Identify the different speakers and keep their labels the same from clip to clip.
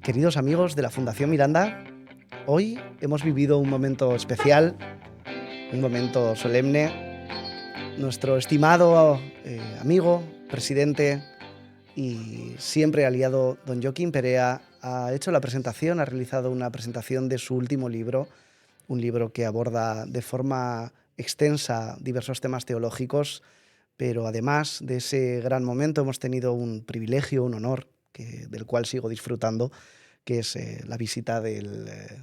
Speaker 1: Queridos amigos de la Fundación Miranda, hoy hemos vivido un momento especial, un momento solemne. Nuestro estimado amigo, presidente y siempre aliado, don Joaquín Perea, ha hecho la presentación, ha realizado una presentación de su último libro, un libro que aborda de forma extensa diversos temas teológicos, pero además de ese gran momento hemos tenido un privilegio, un honor, del cual sigo disfrutando, que es la visita de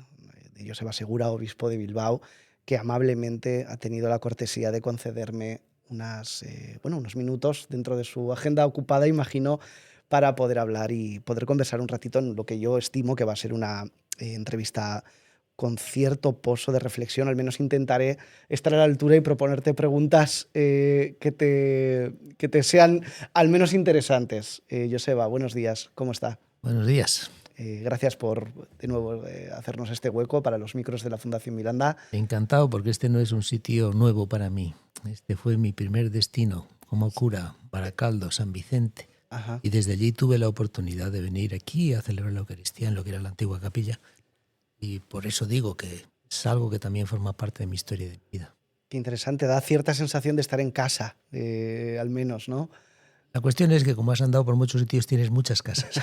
Speaker 1: Joseba Segura, obispo de Bilbao, que amablemente ha tenido la cortesía de concederme unos minutos dentro de su agenda ocupada, imagino, para poder hablar y poder conversar un ratito en lo que yo estimo que va a ser una entrevista con cierto pozo de reflexión. Al menos intentaré estar a la altura y proponerte preguntas que te sean al menos interesantes. Joseba, buenos días, ¿cómo está?
Speaker 2: Buenos días.
Speaker 1: Gracias por, de nuevo, hacernos este hueco para los micros de la Fundación Miranda.
Speaker 2: Encantado, porque este no es un sitio nuevo para mí. Este fue mi primer destino como cura, Baracaldo, San Vicente.
Speaker 1: Ajá.
Speaker 2: Y desde allí tuve la oportunidad de venir aquí a celebrar la Eucaristía en lo que era la antigua capilla. Y por eso digo que es algo que también forma parte de mi historia de vida.
Speaker 1: Qué interesante, da cierta sensación de estar en casa, al menos, ¿no?
Speaker 2: La cuestión es que como has andado por muchos sitios tienes muchas casas.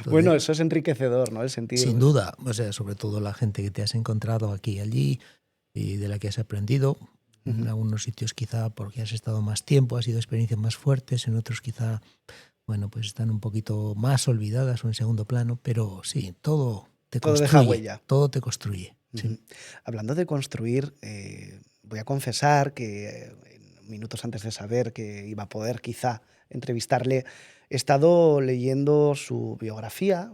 Speaker 1: Bueno, eso es enriquecedor, ¿no? El sentir...
Speaker 2: Sin duda, o sea, sobre todo la gente que te has encontrado aquí y allí y de la que has aprendido. En algunos sitios quizá porque has estado más tiempo, has sido experiencias más fuertes, en otros quizá, bueno, pues están un poquito más olvidadas o en segundo plano, pero sí, todo te
Speaker 1: Todo
Speaker 2: construye,
Speaker 1: deja huella.
Speaker 2: todo te construye. Sí.
Speaker 1: Hablando de construir, voy a confesar que minutos antes de saber que iba a poder quizá entrevistarle, he estado leyendo su biografía.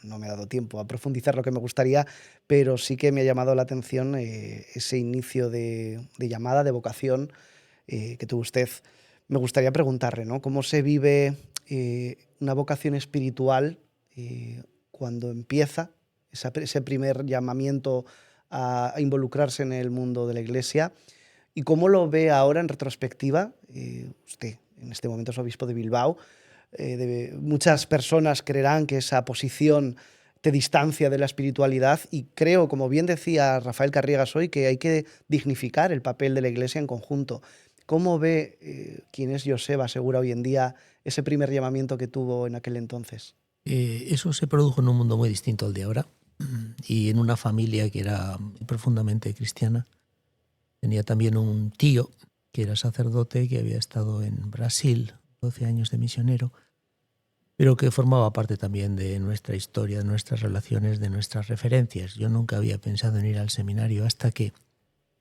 Speaker 1: No me ha dado tiempo a profundizar lo que me gustaría, pero sí que me ha llamado la atención ese inicio de llamada, de vocación que tuvo usted. Me gustaría preguntarle, ¿no?, cómo se vive una vocación espiritual cuando empieza ese primer llamamiento a involucrarse en el mundo de la Iglesia, y cómo lo ve ahora en retrospectiva. Usted en este momento es obispo de Bilbao. Muchas personas creerán que esa posición te distancia de la espiritualidad, y creo, como bien decía Rafael Carriegas hoy, que hay que dignificar el papel de la Iglesia en conjunto. ¿Cómo ve quién es Joseba Segura hoy en día ese primer llamamiento que tuvo en aquel entonces?
Speaker 2: Eso se produjo en un mundo muy distinto al de ahora y en una familia que era profundamente cristiana. Tenía también un tío que era sacerdote, que había estado en Brasil, 12 años de misionero, pero que formaba parte también de nuestra historia, de nuestras relaciones, de nuestras referencias. Yo nunca había pensado en ir al seminario hasta que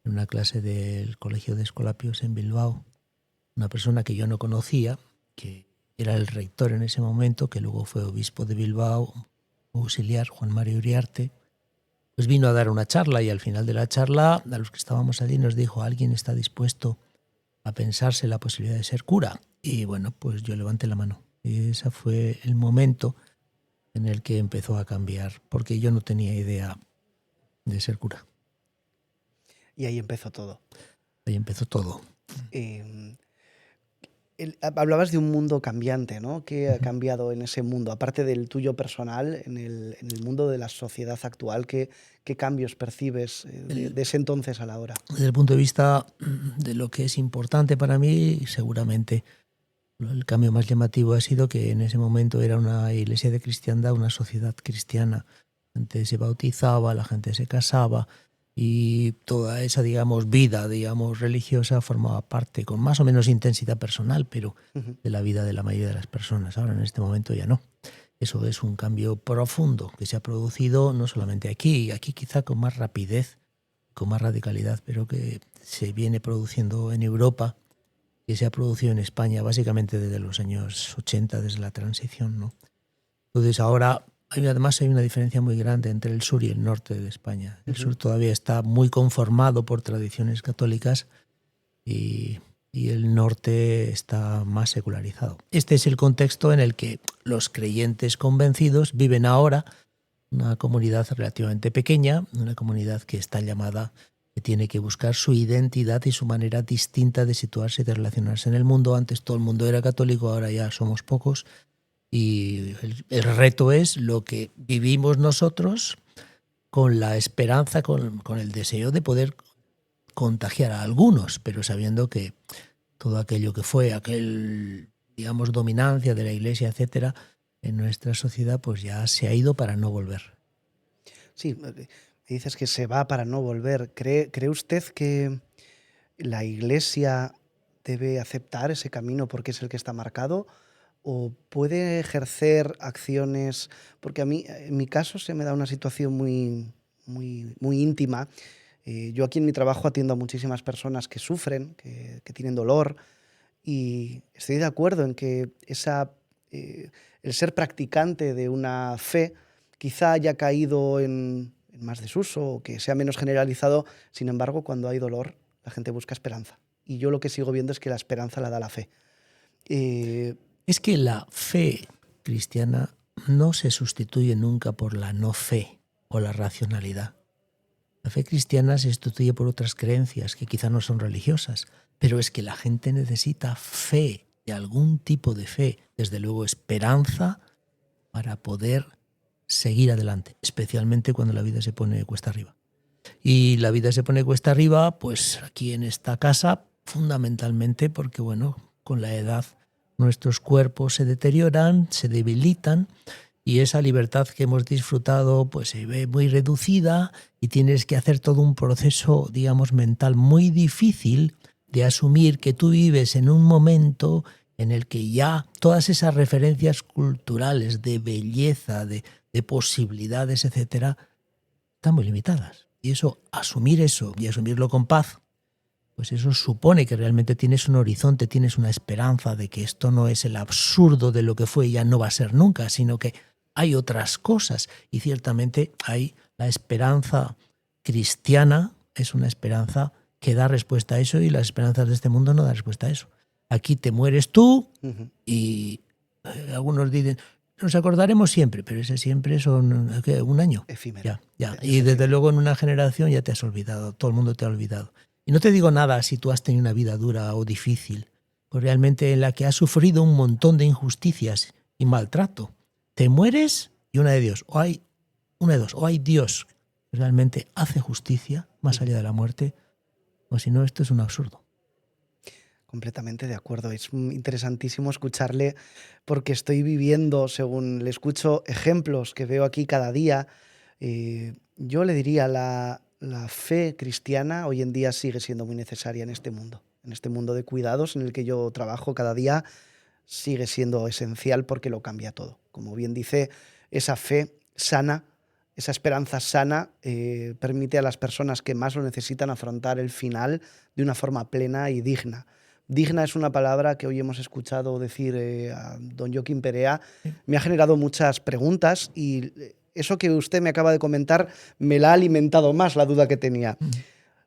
Speaker 2: en una clase del Colegio de Escolapios en Bilbao, una persona que yo no conocía, que era el rector en ese momento, que luego fue obispo de Bilbao, auxiliar, Juan Mario Uriarte, pues vino a dar una charla, y al final de la charla, a los que estábamos allí nos dijo: ¿alguien está dispuesto a pensarse la posibilidad de ser cura? Y bueno, pues yo levanté la mano. Y ese fue el momento en el que empezó a cambiar, porque yo no tenía idea de ser cura.
Speaker 1: Y ahí empezó todo.
Speaker 2: Ahí empezó todo.
Speaker 1: Hablabas de un mundo cambiante, ¿no? ¿Qué ha cambiado en ese mundo? Aparte del tuyo personal, en el mundo de la sociedad actual, ¿qué cambios percibes de ese entonces a la hora?
Speaker 2: Desde el punto de vista de lo que es importante para mí, seguramente el cambio más llamativo ha sido que en ese momento era una iglesia de cristiandad, una sociedad cristiana. La gente se bautizaba, la gente se casaba, y toda esa, digamos, vida, digamos, religiosa formaba parte, con más o menos intensidad personal, pero de la vida de la mayoría de las personas. Ahora, en este momento, ya no. Eso es un cambio profundo que se ha producido no solamente aquí quizá con más rapidez, con más radicalidad, pero que se viene produciendo en Europa, que se ha producido en España básicamente desde los años 80, desde la transición, ¿no? Entonces ahora además hay una diferencia muy grande entre el sur y el norte de España. El sur todavía está muy conformado por tradiciones católicas y el norte está más secularizado. Este es el contexto en el que los creyentes convencidos viven ahora una comunidad relativamente pequeña, una comunidad que está llamada, que tiene que buscar su identidad y su manera distinta de situarse y de relacionarse en el mundo. Antes todo el mundo era católico, ahora ya somos pocos. Y el reto es lo que vivimos nosotros con la esperanza, con el deseo de poder contagiar a algunos, pero sabiendo que todo aquello que fue aquel, digamos, dominancia de la Iglesia, etcétera, en nuestra sociedad, pues ya se ha ido para no volver.
Speaker 1: Sí, dices que se va para no volver. ¿Cree usted que la Iglesia debe aceptar ese camino porque es el que está marcado? ¿O puede ejercer acciones? Porque a mí, en mi caso, se me da una situación muy íntima. Yo aquí en mi trabajo atiendo a muchísimas personas que sufren, que tienen dolor, y estoy de acuerdo en que el ser practicante de una fe quizá haya caído en más desuso o que sea menos generalizado. Sin embargo, cuando hay dolor, la gente busca esperanza. Y yo lo que sigo viendo es que la esperanza la da la fe.
Speaker 2: Es que la fe cristiana no se sustituye nunca por la no fe o la racionalidad. La fe cristiana se sustituye por otras creencias que quizá no son religiosas, pero es que la gente necesita fe, de algún tipo de fe, desde luego esperanza, para poder seguir adelante, especialmente cuando la vida se pone cuesta arriba. Y la vida se pone cuesta arriba, pues aquí en esta casa, fundamentalmente porque, bueno, con la edad nuestros cuerpos se deterioran, se debilitan, y esa libertad que hemos disfrutado pues se ve muy reducida y tienes que hacer todo un proceso, digamos, mental muy difícil de asumir que tú vives en un momento en el que ya todas esas referencias culturales de belleza, de posibilidades, etcétera, están muy limitadas. Y asumir eso y asumirlo con paz, pues eso supone que realmente tienes un horizonte, tienes una esperanza de que esto no es el absurdo de lo que fue y ya no va a ser nunca, sino que hay otras cosas. Y ciertamente hay la esperanza cristiana, es una esperanza que da respuesta a eso, y las esperanzas de este mundo no dan respuesta a eso. Aquí te mueres tú y algunos dicen, nos acordaremos siempre, pero ese siempre son un año.
Speaker 1: Efímero.
Speaker 2: Ya. Y desde luego en una generación ya te has olvidado, todo el mundo te ha olvidado. Y no te digo nada si tú has tenido una vida dura o difícil, pues realmente en la que has sufrido un montón de injusticias y maltrato. Te mueres y una de Dios, o hay una de dos, o hay Dios que realmente hace justicia más allá de la muerte, o si no, esto es un absurdo.
Speaker 1: Completamente de acuerdo. Es interesantísimo escucharle porque estoy viviendo, según le escucho, ejemplos que veo aquí cada día. Yo le diría, la fe cristiana hoy en día sigue siendo muy necesaria en este mundo de cuidados en el que yo trabajo cada día. Sigue siendo esencial porque lo cambia todo. Como bien dice, esa fe sana, esa esperanza sana permite a las personas que más lo necesitan afrontar el final de una forma plena y digna. Digna es una palabra que hoy hemos escuchado decir a don Joaquín Perea. Me ha generado muchas preguntas y eso que usted me acaba de comentar me la ha alimentado más la duda que tenía.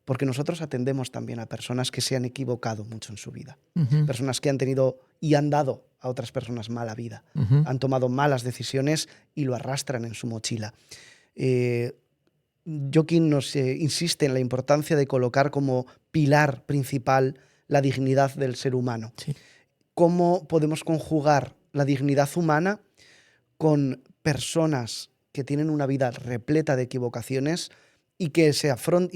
Speaker 1: Porque nosotros atendemos también a personas que se han equivocado mucho en su vida. Personas que han tenido y han dado a otras personas mala vida. Han tomado malas decisiones y lo arrastran en su mochila. Joaquín nos insiste en la importancia de colocar como pilar principal la dignidad del ser humano.
Speaker 2: Sí.
Speaker 1: ¿Cómo podemos conjugar la dignidad humana con personas que tienen una vida repleta de equivocaciones y que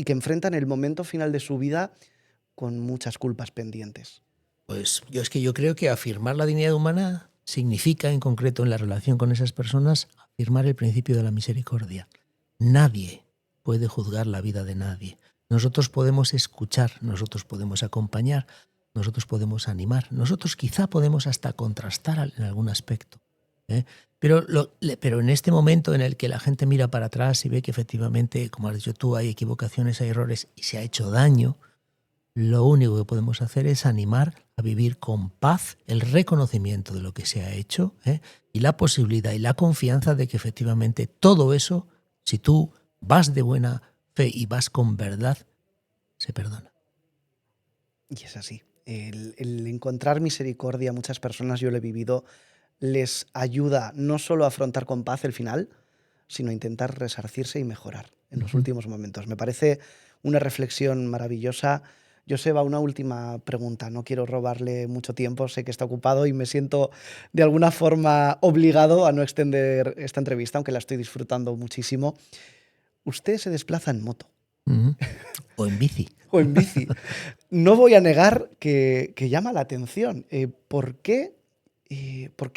Speaker 1: enfrentan el momento final de su vida con muchas culpas pendientes?
Speaker 2: Pues yo creo que afirmar la dignidad humana significa, en concreto en la relación con esas personas, afirmar el principio de la misericordia. Nadie puede juzgar la vida de nadie. Nosotros podemos escuchar, nosotros podemos acompañar, nosotros podemos animar, nosotros quizá podemos hasta contrastar en algún aspecto. Pero en este momento en el que la gente mira para atrás y ve que efectivamente, como has dicho tú, hay equivocaciones, hay errores y se ha hecho daño, lo único que podemos hacer es animar a vivir con paz el reconocimiento de lo que se ha hecho, y la posibilidad y la confianza de que efectivamente todo eso, si tú vas de buena fe y vas con verdad, se perdona.
Speaker 1: Y es así. El encontrar misericordia a muchas personas, yo lo he vivido, les ayuda no solo a afrontar con paz el final, sino a intentar resarcirse y mejorar en los últimos momentos. Me parece una reflexión maravillosa Joseba, una última pregunta. No quiero robarle mucho tiempo, sé que está ocupado y me siento de alguna forma obligado a no extender esta entrevista, aunque la estoy disfrutando muchísimo. Usted se desplaza en moto.
Speaker 2: O en bici.
Speaker 1: O en bici. No voy a negar que llama la atención. ¿Por qué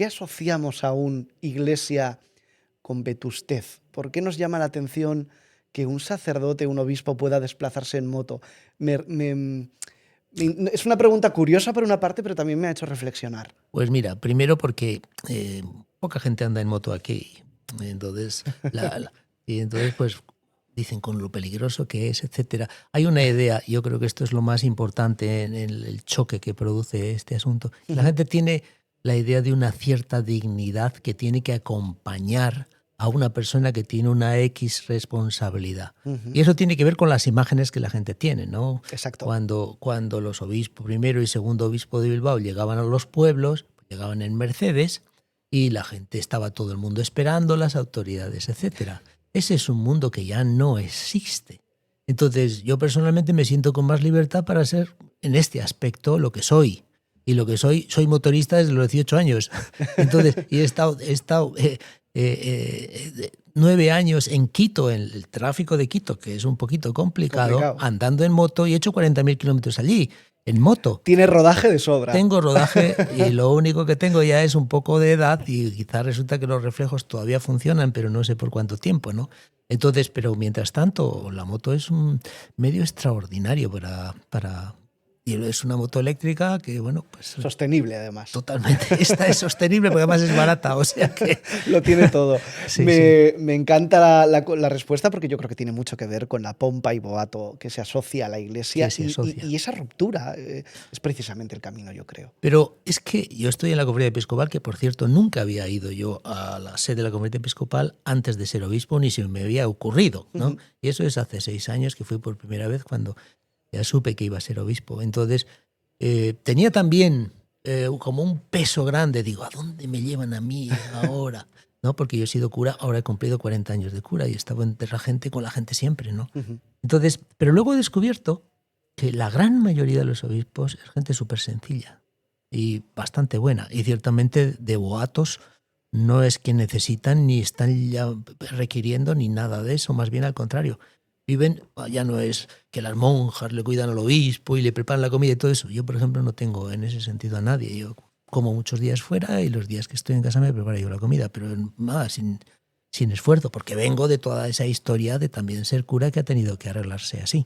Speaker 1: asociamos aún iglesia con vetustez? ¿Por qué nos llama la atención que un sacerdote, un obispo pueda desplazarse en moto? Es una pregunta curiosa por una parte, pero también me ha hecho reflexionar.
Speaker 2: Pues mira, primero porque poca gente anda en moto aquí. Entonces, pues dicen con lo peligroso que es, etcétera. Hay una idea, yo creo que esto es lo más importante en el choque que produce este asunto. La gente tiene la idea de una cierta dignidad que tiene que acompañar a una persona que tiene una X responsabilidad. Y eso tiene que ver con las imágenes que la gente tiene, ¿no?
Speaker 1: Exacto.
Speaker 2: Cuando los obispos, primero y segundo obispo de Bilbao, llegaban a los pueblos, llegaban en Mercedes y la gente estaba todo el mundo esperando, las autoridades, etcétera. Ese es un mundo que ya no existe. Entonces, yo personalmente me siento con más libertad para ser, en este aspecto, lo que soy. Y lo que soy motorista desde los 18 años. Entonces, y he estado 9 años en Quito, en el tráfico de Quito, que es un poquito complicado, andando en moto, y he hecho 40.000 kilómetros allí, en moto.
Speaker 1: Tiene rodaje de sobra.
Speaker 2: Tengo rodaje y lo único que tengo ya es un poco de edad y quizás resulta que los reflejos todavía funcionan, pero no sé por cuánto tiempo, ¿no? Entonces, pero mientras tanto, la moto es un medio extraordinario para y es una moto eléctrica que, bueno, pues...
Speaker 1: Sostenible, además.
Speaker 2: Totalmente. Esta es sostenible porque además es barata, o sea que...
Speaker 1: Lo tiene todo.
Speaker 2: Sí,
Speaker 1: me encanta la respuesta porque yo creo que tiene mucho que ver con la pompa y boato que se asocia a la iglesia. Y esa ruptura es precisamente el camino, yo creo.
Speaker 2: Pero es que yo estoy en la Conferencia Episcopal, que por cierto nunca había ido yo a la sede de la Conferencia Episcopal antes de ser obispo, ni se me había ocurrido, ¿no? Y eso es hace 6 años que fui por primera vez cuando... ya supe que iba a ser obispo. Entonces, tenía también como un peso grande. Digo, ¿a dónde me llevan a mí ahora? ¿No? Porque yo he sido cura, ahora he cumplido 40 años de cura y he estado entre la gente, con la gente siempre, ¿no? Entonces, pero luego he descubierto que la gran mayoría de los obispos es gente súper sencilla y bastante buena. Y ciertamente de boatos no es que necesitan ni están ya requiriendo ni nada de eso, más bien al contrario. Viven, ya no es que las monjas le cuidan al obispo y le preparan la comida y todo eso. Yo, por ejemplo, no tengo en ese sentido a nadie. Yo como muchos días fuera y los días que estoy en casa me preparo yo la comida, pero nada, sin esfuerzo, porque vengo de toda esa historia de también ser cura que ha tenido que arreglarse así.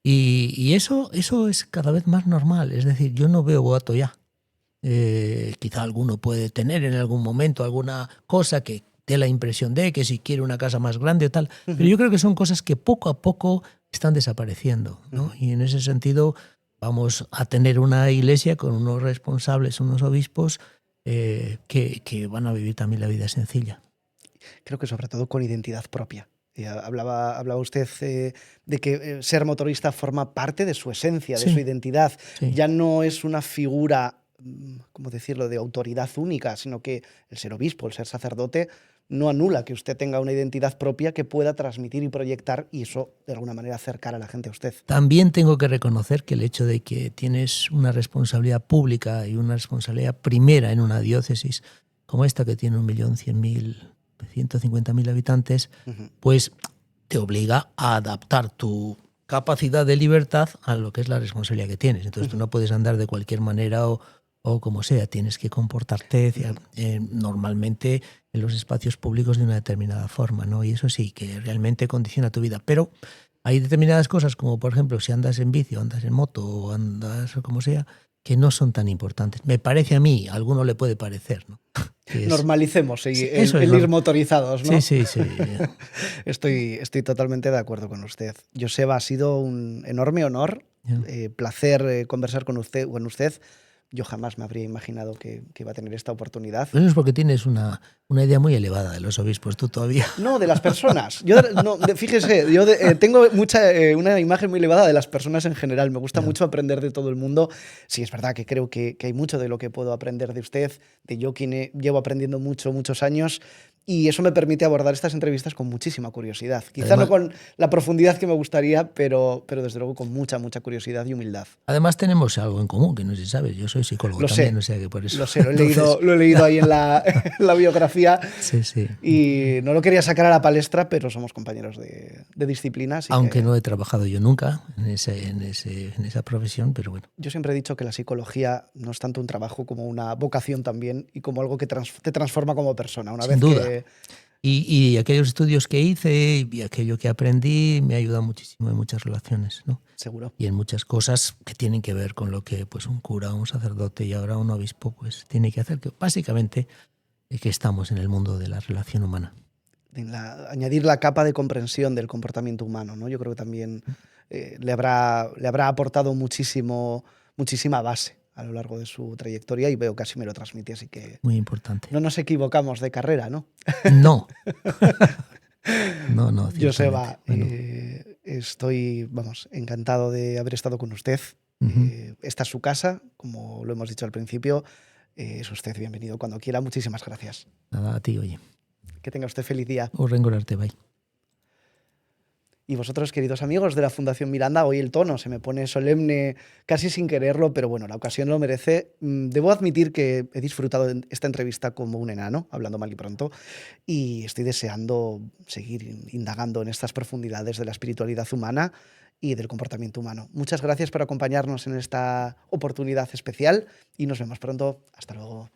Speaker 2: Y eso es cada vez más normal. Es decir, yo no veo boato ya. Quizá alguno puede tener en algún momento alguna cosa que dé la impresión de que si quiere una casa más grande o tal, pero yo creo que son cosas que poco a poco están desapareciendo, ¿no? Y en ese sentido vamos a tener una iglesia con unos responsables, unos obispos que van a vivir también la vida sencilla.
Speaker 1: Creo que sobre todo con identidad propia. Hablaba usted de que ser motorista forma parte de su esencia, de su identidad. Sí. Ya no es una figura, ¿cómo decirlo?, de autoridad única, sino que el ser obispo, el ser sacerdote, no anula que usted tenga una identidad propia que pueda transmitir y proyectar y eso, de alguna manera, acercar a la gente a usted.
Speaker 2: También tengo que reconocer que el hecho de que tienes una responsabilidad pública y una responsabilidad primera en una diócesis como esta, que tiene 1.100.000, 150.000 habitantes, pues te obliga a adaptar tu capacidad de libertad a lo que es la responsabilidad que tienes. Entonces tú no puedes andar de cualquier manera o como sea, tienes que comportarte normalmente en los espacios públicos de una determinada forma, ¿no? Y eso sí, que realmente condiciona tu vida. Pero hay determinadas cosas, como por ejemplo, si andas en bici o andas en moto o andas como sea, que no son tan importantes. Me parece a mí, a alguno le puede parecer, ¿no?
Speaker 1: Normalicemos el ir motorizados, ¿no?
Speaker 2: Sí.
Speaker 1: Estoy totalmente de acuerdo con usted. Joseba, ha sido un enorme honor, placer conversar con usted. Yo jamás me habría imaginado que iba a tener esta oportunidad.
Speaker 2: Bueno, es porque tienes una idea muy elevada de los obispos, tú todavía.
Speaker 1: No, de las personas. Fíjese, yo tengo una imagen muy elevada de las personas en general. Me gusta mucho aprender de todo el mundo. Sí, es verdad que creo que hay mucho de lo que puedo aprender de usted, de yo quien llevo aprendiendo muchos años. Y eso me permite abordar estas entrevistas con muchísima curiosidad. Quizá
Speaker 2: Además,
Speaker 1: no con la profundidad que me gustaría, pero desde luego con mucha curiosidad y humildad.
Speaker 2: además tenemos algo en común, que no sé si sabes, yo soy psicólogo
Speaker 1: Lo
Speaker 2: también,
Speaker 1: sé,
Speaker 2: o sea que por eso.
Speaker 1: lo sé, lo he leído ahí en la, en la biografía.
Speaker 2: Sí, sí.
Speaker 1: Y no lo quería sacar a la palestra, pero somos compañeros de disciplina. Así
Speaker 2: Aunque
Speaker 1: que
Speaker 2: no he trabajado yo nunca en esa profesión, pero bueno.
Speaker 1: yo siempre he dicho que la psicología no es tanto un trabajo como una vocación también y como algo que te transforma como persona. Una
Speaker 2: Sin
Speaker 1: vez
Speaker 2: duda.
Speaker 1: que
Speaker 2: Y aquellos estudios que hice y aquello que aprendí me ayuda muchísimo en muchas relaciones, ¿no?
Speaker 1: seguro.
Speaker 2: Y en muchas cosas que tienen que ver con lo que pues, un cura, un sacerdote y ahora un obispo pues, tiene que hacer, que básicamente es que estamos en el mundo de la relación humana.
Speaker 1: Añadir la capa de comprensión del comportamiento humano, ¿no? Yo creo que también le habrá aportado muchísima base a lo largo de su trayectoria y veo que así me lo transmite, así que
Speaker 2: Muy importante.
Speaker 1: no nos equivocamos de carrera, ¿no?
Speaker 2: No. No, ciertamente.
Speaker 1: Joseba,
Speaker 2: Bueno.
Speaker 1: estoy, encantado de haber estado con usted. Esta es su casa, como lo hemos dicho al principio. Es usted bienvenido cuando quiera. Muchísimas gracias.
Speaker 2: Nada, a ti, oye.
Speaker 1: Que tenga usted feliz día.
Speaker 2: Horrengorarte, bye.
Speaker 1: Y vosotros, queridos amigos de la Fundación Miranda, hoy el tono se me pone solemne casi sin quererlo, pero bueno, la ocasión lo merece. Debo admitir que he disfrutado de esta entrevista como un enano, hablando mal y pronto, y estoy deseando seguir indagando en estas profundidades de la espiritualidad humana y del comportamiento humano. Muchas gracias por acompañarnos en esta oportunidad especial y nos vemos pronto. Hasta luego.